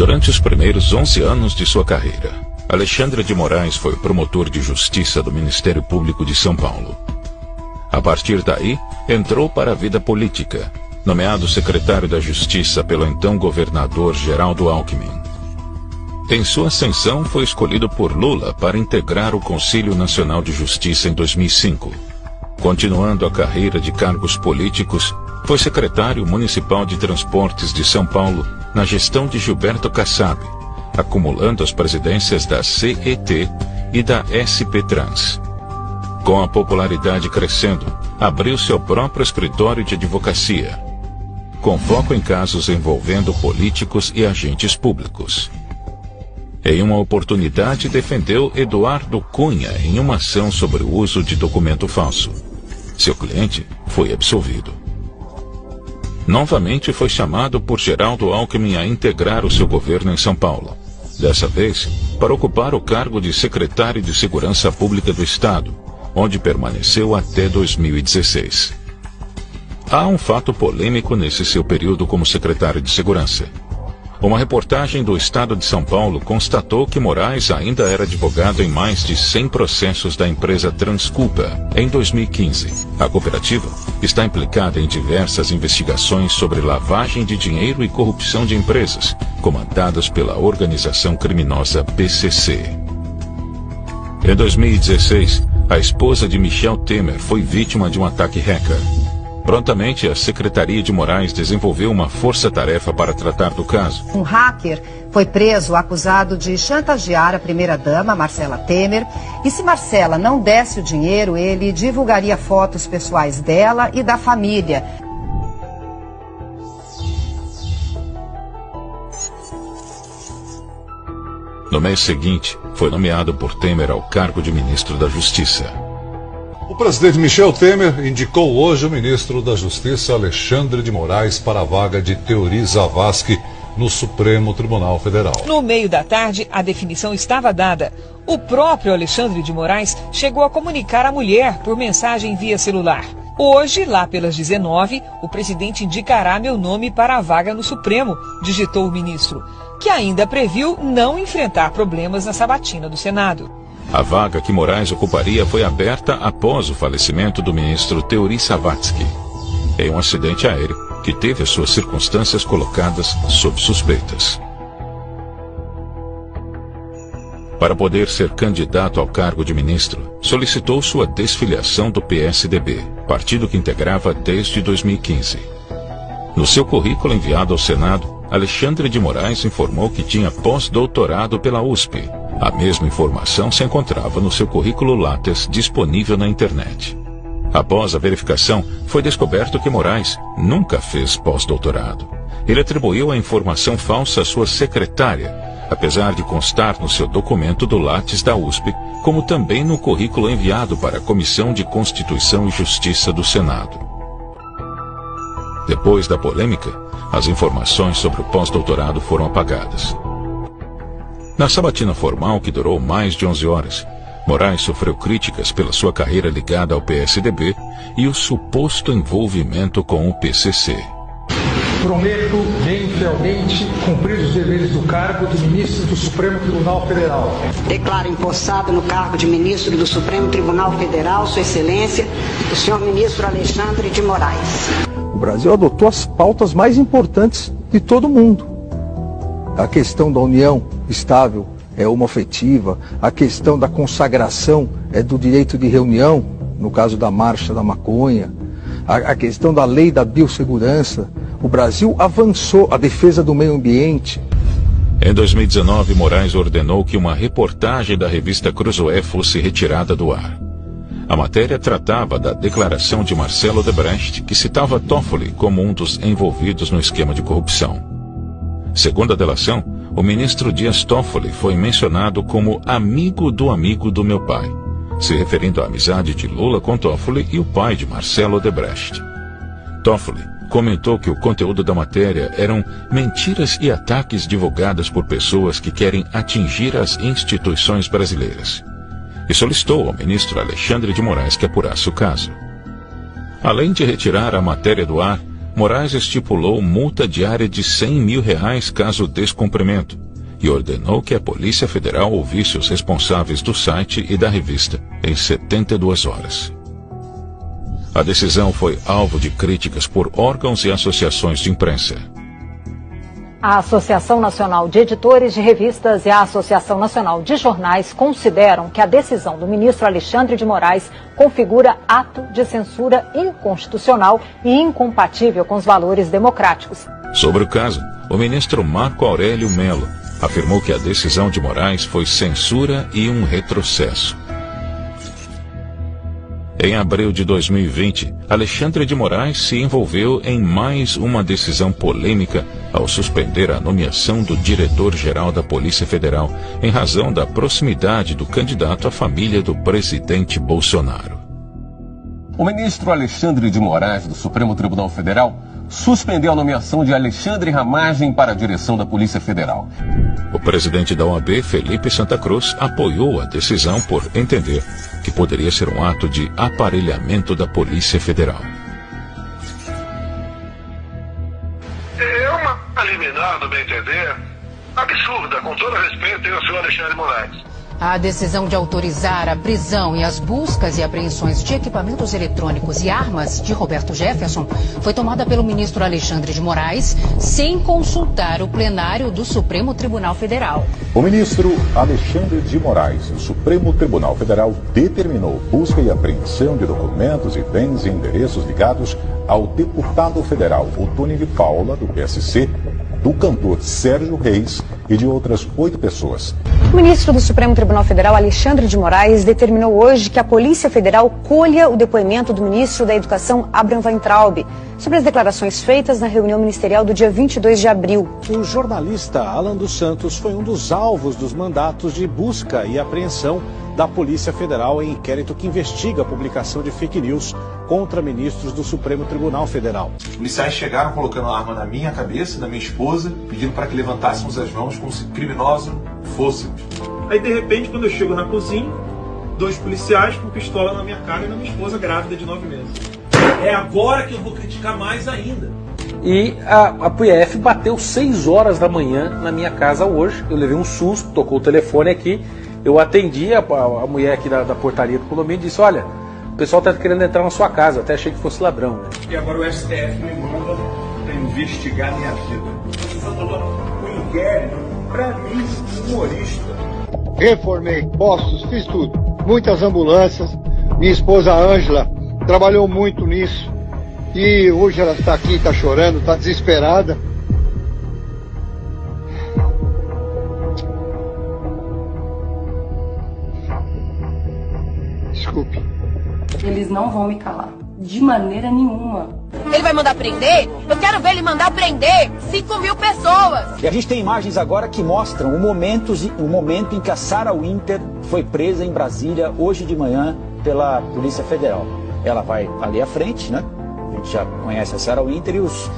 Durante os primeiros 11 anos de sua carreira, Alexandre de Moraes foi promotor de justiça do Ministério Público de São Paulo. A partir daí, entrou para a vida política, nomeado secretário da Justiça pelo então governador Geraldo Alckmin. Em sua ascensão, foi escolhido por Lula para integrar o Conselho Nacional de Justiça em 2005. Continuando a carreira de cargos políticos, foi secretário municipal de Transportes de São Paulo na gestão de Gilberto Kassab, acumulando as presidências da CET e da SP Trans. Com a popularidade crescendo, abriu seu próprio escritório de advocacia, com foco em casos envolvendo políticos e agentes públicos. Em uma oportunidade, defendeu Eduardo Cunha em uma ação sobre o uso de documento falso. Seu cliente foi absolvido. Novamente foi chamado por Geraldo Alckmin a integrar o seu governo em São Paulo. Dessa vez, para ocupar o cargo de secretário de Segurança Pública do Estado, onde permaneceu até 2016. Há um fato polêmico nesse seu período como secretário de Segurança. Uma reportagem do Estado de São Paulo constatou que Moraes ainda era advogado em mais de 100 processos da empresa Transculpa em 2015. A cooperativa está implicada em diversas investigações sobre lavagem de dinheiro e corrupção de empresas, comandadas pela organização criminosa PCC. Em 2016, a esposa de Michel Temer foi vítima de um ataque hacker. Prontamente, a Secretaria de Moraes desenvolveu uma força-tarefa para tratar do caso. Um hacker foi preso acusado de chantagear a primeira-dama, Marcela Temer, e se Marcela não desse o dinheiro, ele divulgaria fotos pessoais dela e da família. No mês seguinte, foi nomeado por Temer ao cargo de ministro da Justiça. O presidente Michel Temer indicou hoje o ministro da Justiça, Alexandre de Moraes, para a vaga de Teori Zavascki no Supremo Tribunal Federal. No meio da tarde, a definição estava dada. O próprio Alexandre de Moraes chegou a comunicar à mulher por mensagem via celular. Hoje, lá pelas 19, o presidente indicará meu nome para a vaga no Supremo, digitou o ministro, que ainda previu não enfrentar problemas na sabatina do Senado. A vaga que Moraes ocuparia foi aberta após o falecimento do ministro Teori Zavascki, em um acidente aéreo que teve as suas circunstâncias colocadas sob suspeitas. Para poder ser candidato ao cargo de ministro, solicitou sua desfiliação do PSDB, partido que integrava desde 2015. No seu currículo enviado ao Senado, Alexandre de Moraes informou que tinha pós-doutorado pela USP. A mesma informação se encontrava no seu currículo Lattes disponível na internet. Após a verificação, foi descoberto que Moraes nunca fez pós-doutorado. Ele atribuiu a informação falsa à sua secretária, apesar de constar no seu documento do Lattes da USP, como também no currículo enviado para a Comissão de Constituição e Justiça do Senado. Depois da polêmica, as informações sobre o pós-doutorado foram apagadas. Na sabatina formal, que durou mais de 11 horas, Moraes sofreu críticas pela sua carreira ligada ao PSDB e o suposto envolvimento com o PCC. Prometo bem fielmente cumprir os deveres do cargo de ministro do Supremo Tribunal Federal. Declaro empossado no cargo de ministro do Supremo Tribunal Federal, Sua Excelência, o senhor ministro Alexandre de Moraes. O Brasil adotou as pautas mais importantes de todo o mundo. A questão da união estável é homoafetiva, a questão da consagração do direito de reunião, no caso da marcha da maconha, a questão da lei da biossegurança. O Brasil avançou a defesa do meio ambiente. Em 2019, Moraes ordenou que uma reportagem da revista Cruzoé fosse retirada do ar. A matéria tratava da declaração de Marcelo Odebrecht, que citava Toffoli como um dos envolvidos no esquema de corrupção. Segundo a delação, o ministro Dias Toffoli foi mencionado como amigo do meu pai, se referindo à amizade de Lula com Toffoli e o pai de Marcelo Odebrecht. Toffoli comentou que o conteúdo da matéria eram mentiras e ataques divulgadas por pessoas que querem atingir as instituições brasileiras, e solicitou ao ministro Alexandre de Moraes que apurasse o caso. Além de retirar a matéria do ar, Moraes estipulou multa diária de R$100 mil caso descumprimento e ordenou que a Polícia Federal ouvisse os responsáveis do site e da revista em 72 horas. A decisão foi alvo de críticas por órgãos e associações de imprensa. A Associação Nacional de Editores de Revistas e a Associação Nacional de Jornais consideram que a decisão do ministro Alexandre de Moraes configura ato de censura inconstitucional e incompatível com os valores democráticos. Sobre o caso, o ministro Marco Aurélio Mello afirmou que a decisão de Moraes foi censura e um retrocesso. Em abril de 2020, Alexandre de Moraes se envolveu em mais uma decisão polêmica ao suspender a nomeação do diretor-geral da Polícia Federal em razão da proximidade do candidato à família do presidente Bolsonaro. O ministro Alexandre de Moraes, do Supremo Tribunal Federal, suspendeu a nomeação de Alexandre Ramagem para a direção da Polícia Federal. O presidente da OAB, Felipe Santa Cruz, apoiou a decisão por entender que poderia ser um ato de aparelhamento da Polícia Federal. É uma liminar, no meu entender, absurda, com todo respeito ao senhor Alexandre de Moraes. A decisão de autorizar a prisão e as buscas e apreensões de equipamentos eletrônicos e armas de Roberto Jefferson foi tomada pelo ministro Alexandre de Moraes sem consultar o plenário do Supremo Tribunal Federal. O ministro Alexandre de Moraes, do Supremo Tribunal Federal, determinou busca e apreensão de documentos e bens e endereços ligados ao deputado federal Otônio de Paula, do PSC, do cantor Sérgio Reis e de outras 8 pessoas. O ministro do Supremo Tribunal Federal, Alexandre de Moraes, determinou hoje que a Polícia Federal colha o depoimento do ministro da Educação, Abraham Weintraub, sobre as declarações feitas na reunião ministerial do dia 22 de abril. O jornalista Alan dos Santos foi um dos alvos dos mandatos de busca e apreensão da Polícia Federal em inquérito que investiga a publicação de fake news contra ministros do Supremo Tribunal Federal. Os policiais chegaram colocando a arma na minha cabeça e na minha esposa, pedindo para que levantássemos as mãos como se criminosos fôssemos. Aí, de repente, quando eu chego na cozinha, 2 policiais com pistola na minha cara e na minha esposa grávida de 9 meses. É agora que eu vou criticar mais ainda. E a PF bateu 6 horas da manhã na minha casa hoje. Eu levei um susto, tocou o telefone aqui. Eu atendi a mulher aqui da portaria do condomínio e disse: olha, o pessoal está querendo entrar na sua casa, até achei que fosse ladrão. Né? E agora o STF me manda para investigar minha vida. O inquérito, para mim, humorista. Reformei postos, fiz tudo. Muitas ambulâncias. Minha esposa Ângela trabalhou muito nisso. E hoje ela está aqui, está chorando, está desesperada. Desculpe. Eles não vão me calar. De maneira nenhuma. Ele vai mandar prender? Eu quero ver ele mandar prender 5.000 pessoas. E a gente tem imagens agora que mostram o momento em que a Sarah Winter foi presa em Brasília hoje de manhã pela Polícia Federal. Ela vai ali à frente, né? A gente já conhece a Sarah Winter e os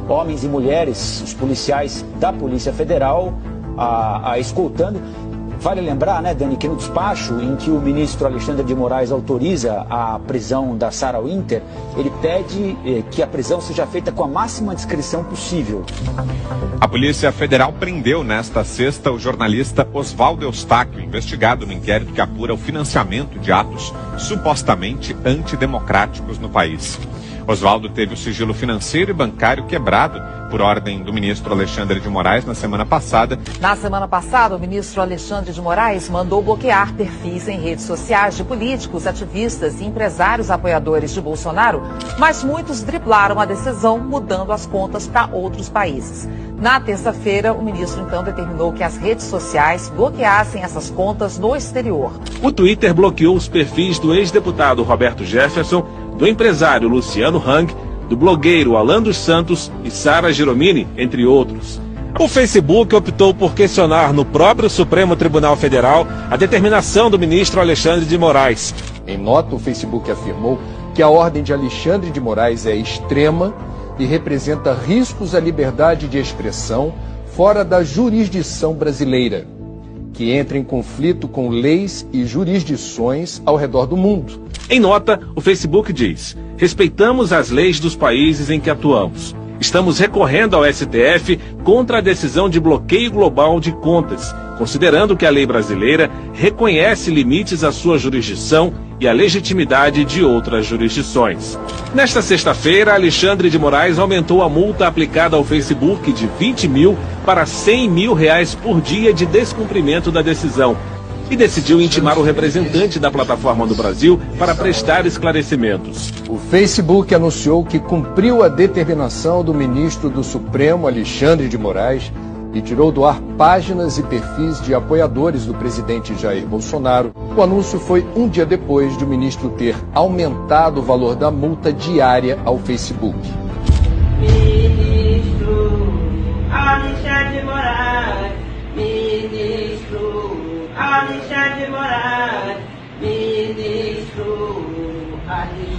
homens e mulheres, os policiais da Polícia Federal a escoltando. Vale lembrar, né, Dani, que no despacho em que o ministro Alexandre de Moraes autoriza a prisão da Sarah Winter, ele pede que a prisão seja feita com a máxima discrição possível. A Polícia Federal prendeu nesta sexta o jornalista Oswaldo Eustáquio, investigado no inquérito que apura o financiamento de atos supostamente antidemocráticos no país. Oswaldo teve o sigilo financeiro e bancário quebrado por ordem do ministro Alexandre de Moraes na semana passada. Na semana passada, o ministro Alexandre de Moraes mandou bloquear perfis em redes sociais de políticos, ativistas e empresários apoiadores de Bolsonaro, mas muitos driblaram a decisão, mudando as contas para outros países. Na terça-feira, o ministro então determinou que as redes sociais bloqueassem essas contas no exterior. O Twitter bloqueou os perfis do ex-deputado Roberto Jefferson, do empresário Luciano Hang, do blogueiro Alan dos Santos e Sara Giromini, entre outros. O Facebook optou por questionar no próprio Supremo Tribunal Federal a determinação do ministro Alexandre de Moraes. Em nota, o Facebook afirmou que a ordem de Alexandre de Moraes é extrema e representa riscos à liberdade de expressão fora da jurisdição brasileira. que entra em conflito com leis e jurisdições ao redor do mundo. Em nota, o Facebook diz: respeitamos as leis dos países em que atuamos. Estamos recorrendo ao STF contra a decisão de bloqueio global de contas, considerando que a lei brasileira reconhece limites à sua jurisdição e à legitimidade de outras jurisdições. Nesta sexta-feira, Alexandre de Moraes aumentou a multa aplicada ao Facebook de 20 mil para 100 mil reais por dia de descumprimento da decisão e decidiu intimar o representante da plataforma do Brasil para prestar esclarecimentos. O Facebook anunciou que cumpriu a determinação do ministro do Supremo, Alexandre de Moraes, e tirou do ar páginas e perfis de apoiadores do presidente Jair Bolsonaro. O anúncio foi um dia depois de o ministro ter aumentado o valor da multa diária ao Facebook. Ministro Alexandre de Moraes, ministro Alexandre de Moraes, ministro Alexandre